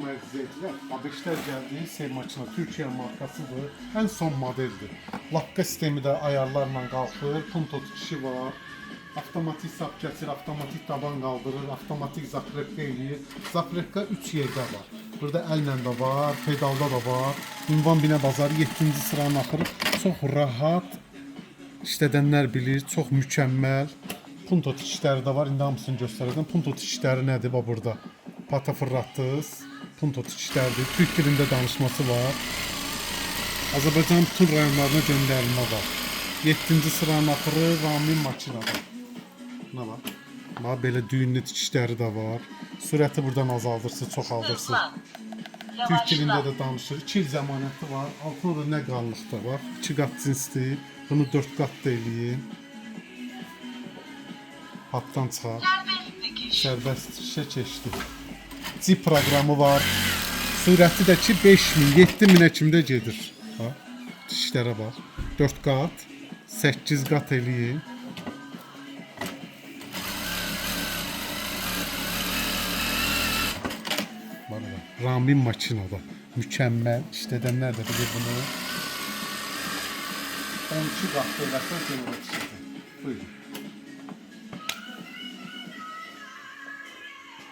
Mərkəzlər, abişlər gəldiyi sel maşını Türkiyə markasıdır. Ən son modeldir. Laqqa sistemi də ayarlarla qalxır, punto tutuşu var. Avtomatik sap keçir, avtomatik taban qaldırır, avtomatik zaprepka eləyir. Zaprepka 3 yerdə var. Burada əllə də var, pedalda da var. Ünvan Binə Bazarı 7-ci sıranın axırı. Çox rahat işlədənlər bilir, çox mükəmməl. Punto tutuşları da var. İndi hamısını göstərəcəm. Punto tutuşları nədir? Bax burada. Pata fırlatdınız. Punto tutuşlardır. Türk dilində danışması var. Azərbaycanın bütün rayonlarına göndərilmə var. 7-ci sıranın axırı Ramin makinada. Nə var? Bax, belə düyünlü tikişləri də var. Sürəti buradan azaldırsın, çoxaldırsın. Türk dilində də danışır. 2 il zəmanəti var. Altında da nə qanlıq da var. 2 qat cinsdir. Bunu 4 qat da eləyin. Hatdan çıxar. Sərbəst işə keçdi. Zip proqramı var. Sürəti də ki 5000, 7000-ə kimdə gedir. Ha? Dişlərə bax. 4 qat, 8 qat eləyin. Ramin makinada. Mükəmməl. İşlədənlər də bilir bunu. 12 qat eləsən, buyurun.